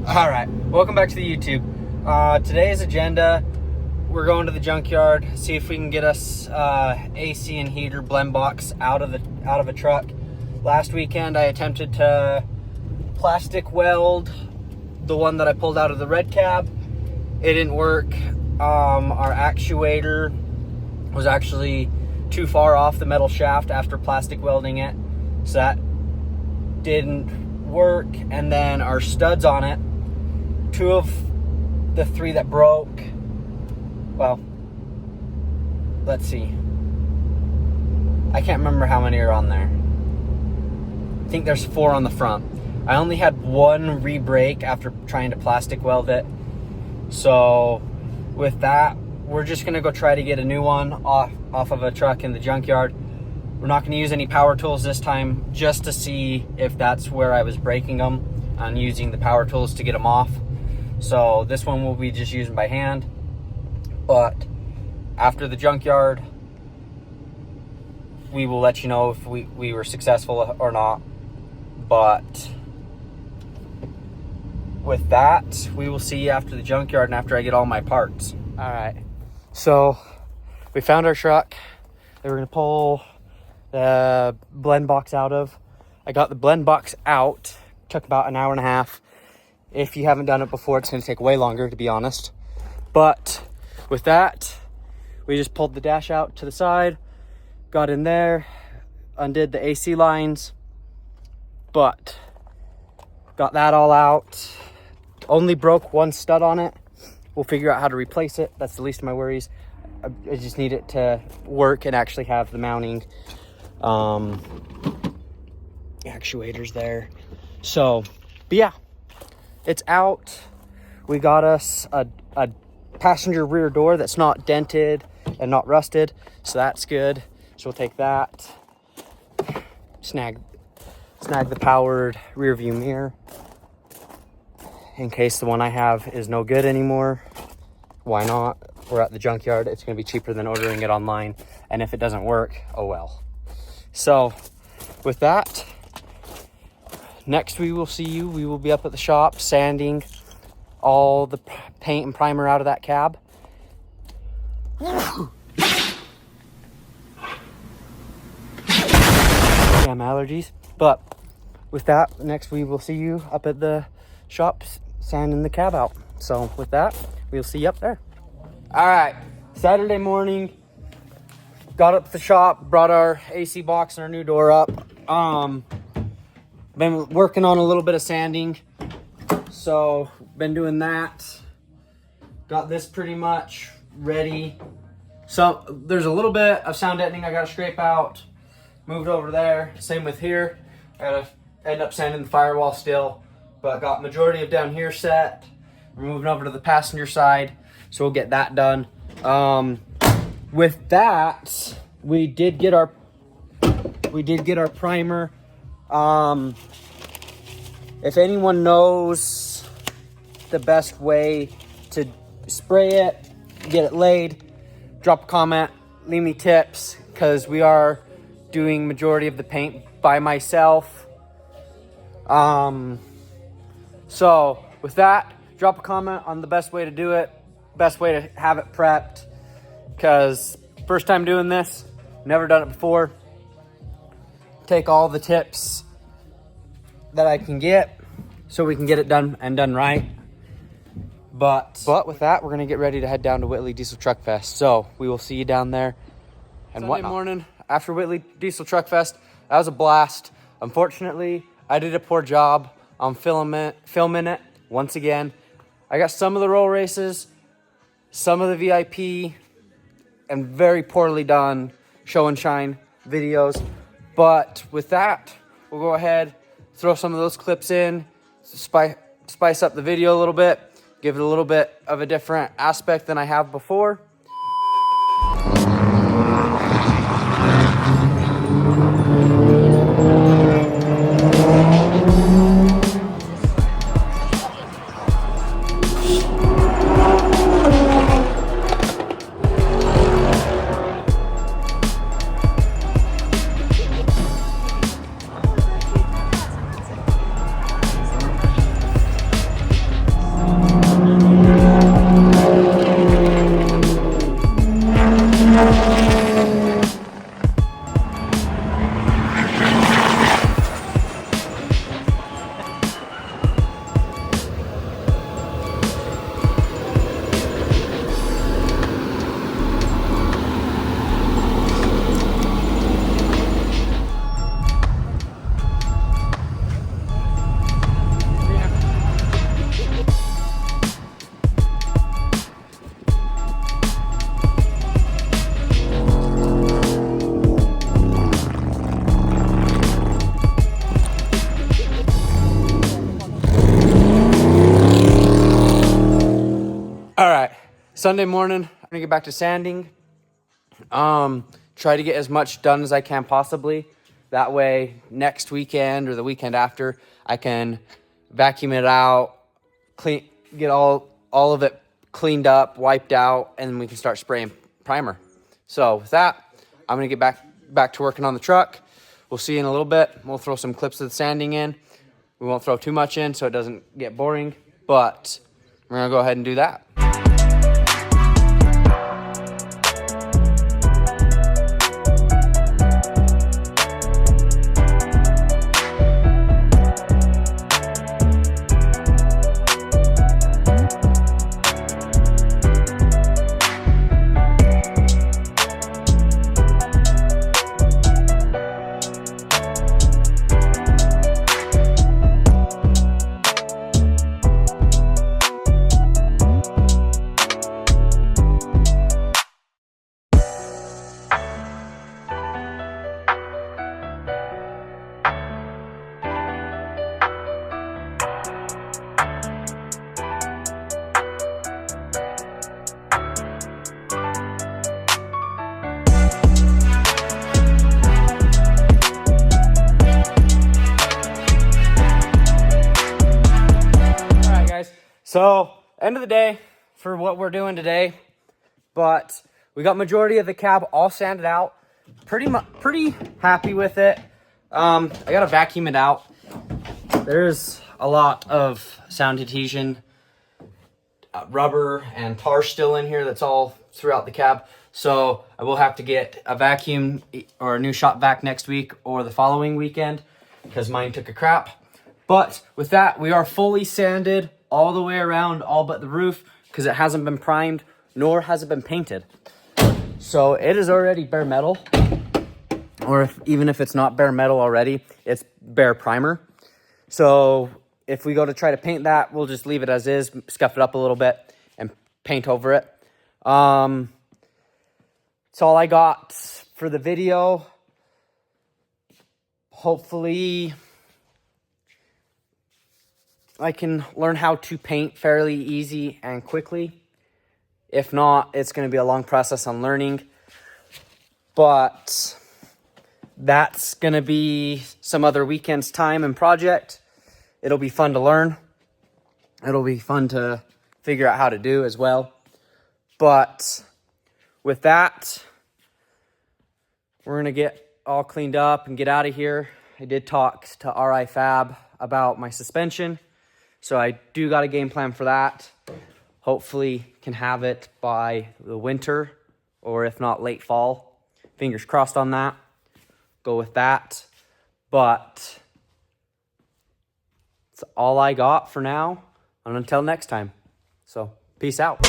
All right, welcome back to the YouTube. Today's agenda, we're going to the junkyard, see if we can get us AC and heater blend box out of a truck. Last weekend I attempted to plastic weld the one that I pulled out of the red cab. It didn't work. Our actuator was actually too far off the metal shaft after plastic welding it, so that didn't work. And then our studs on it, two of the three that broke, well, let's see, I can't remember how many are on there. I think there's 4 on the front. I only had one re-break after trying to plastic weld it. So with that, we're just gonna go try to get a new one off of a truck in the junkyard. We're not gonna use any power tools this time, just to see if that's where I was breaking them, and using the power tools to get them off. So this one we'll be just using by hand. But after the junkyard, we will let you know if we were successful or not. But with that, we will see you after the junkyard and after I get all my parts. All right, so we found our truck that we're gonna pull the blend box out of. I got the blend box out, took about an hour and a half. If you haven't done it before, it's gonna take way longer, to be honest. But with that, we just pulled the dash out to the side, got in there, undid the AC lines, but got that all out. Only broke one stud on it. We'll figure out how to replace it. That's the least of my worries. I just need it to work and actually have the mounting actuators there. So, but yeah, it's out. We got us a passenger rear door that's not dented and not rusted, so that's good. So we'll take that, snag the powered rear view mirror in case the one I have is no good anymore. Why not? We're at the junkyard. It's going to be cheaper than ordering it online, and if it doesn't work, oh well. So with that, next we will see you. We will be up at the shop sanding all the paint and primer out of that cab. Damn allergies. But with that, next we will see you up at the shop sanding the cab out. So with that, we'll see you up there. All right, Saturday morning, got up to the shop, brought our AC box and our new door up. Been working on a little bit of sanding, so been doing that. Got this pretty much ready. So there's a little bit of sound deadening I gotta scrape out, moved over there. Same with here, I gotta end up sanding the firewall still, but got majority of down here set. We're moving over to the passenger side, so we'll get that done. With that, we did get our primer. If anyone knows the best way to spray it, get it laid, drop a comment, leave me tips, because we are doing majority of the paint by myself. So with that, drop a comment on the best way to do it, best way to have it prepped, because first time doing this, never done it before. Take all the tips that I can get so we can get it done and done right. But with that, we're gonna get ready to head down to Whitley Diesel Truck Fest. So we will see you down there and whatnot. Sunday morning after Whitley Diesel Truck Fest, that was a blast. Unfortunately, I did a poor job on filming it once again. I got some of the roll races, some of the VIP, and very poorly done show and shine videos. But with that, we'll go ahead, throw some of those clips in, spice up the video a little bit, give it a little bit of a different aspect than I have before. Sunday morning, I'm gonna get back to sanding. Try to get as much done as I can possibly. That way, next weekend or the weekend after, I can vacuum it out, get all of it cleaned up, wiped out, and we can start spraying primer. So with that, I'm gonna get back to working on the truck. We'll see you in a little bit. We'll throw some clips of the sanding in. We won't throw too much in so it doesn't get boring, but we're gonna go ahead and do that. So, end of the day for what we're doing today, but we got majority of the cab all sanded out. Pretty happy with it. I gotta vacuum it out. There's a lot of sound adhesion, rubber and tar still in here that's all throughout the cab. So I will have to get a vacuum or a new shop vac next week or the following weekend because mine took a crap. But with that, we are fully sanded all the way around, all but the roof, because it hasn't been primed, nor has it been painted. So it is already bare metal, or even if it's not bare metal already, it's bare primer. So if we go to try to paint that, we'll just leave it as is, scuff it up a little bit, and paint over it. That's all I got for the video. Hopefully I can learn how to paint fairly easy and quickly. If not, it's going to be a long process on learning. But that's going to be some other weekend's time and project. It'll be fun to learn. It'll be fun to figure out how to do as well. But with that, we're going to get all cleaned up and get out of here. I did talk to RI Fab about my suspension. So I do got a game plan for that. Hopefully can have it by the winter or if not late fall. Fingers crossed on that. Go with that. But that's all I got for now. And until next time. So peace out.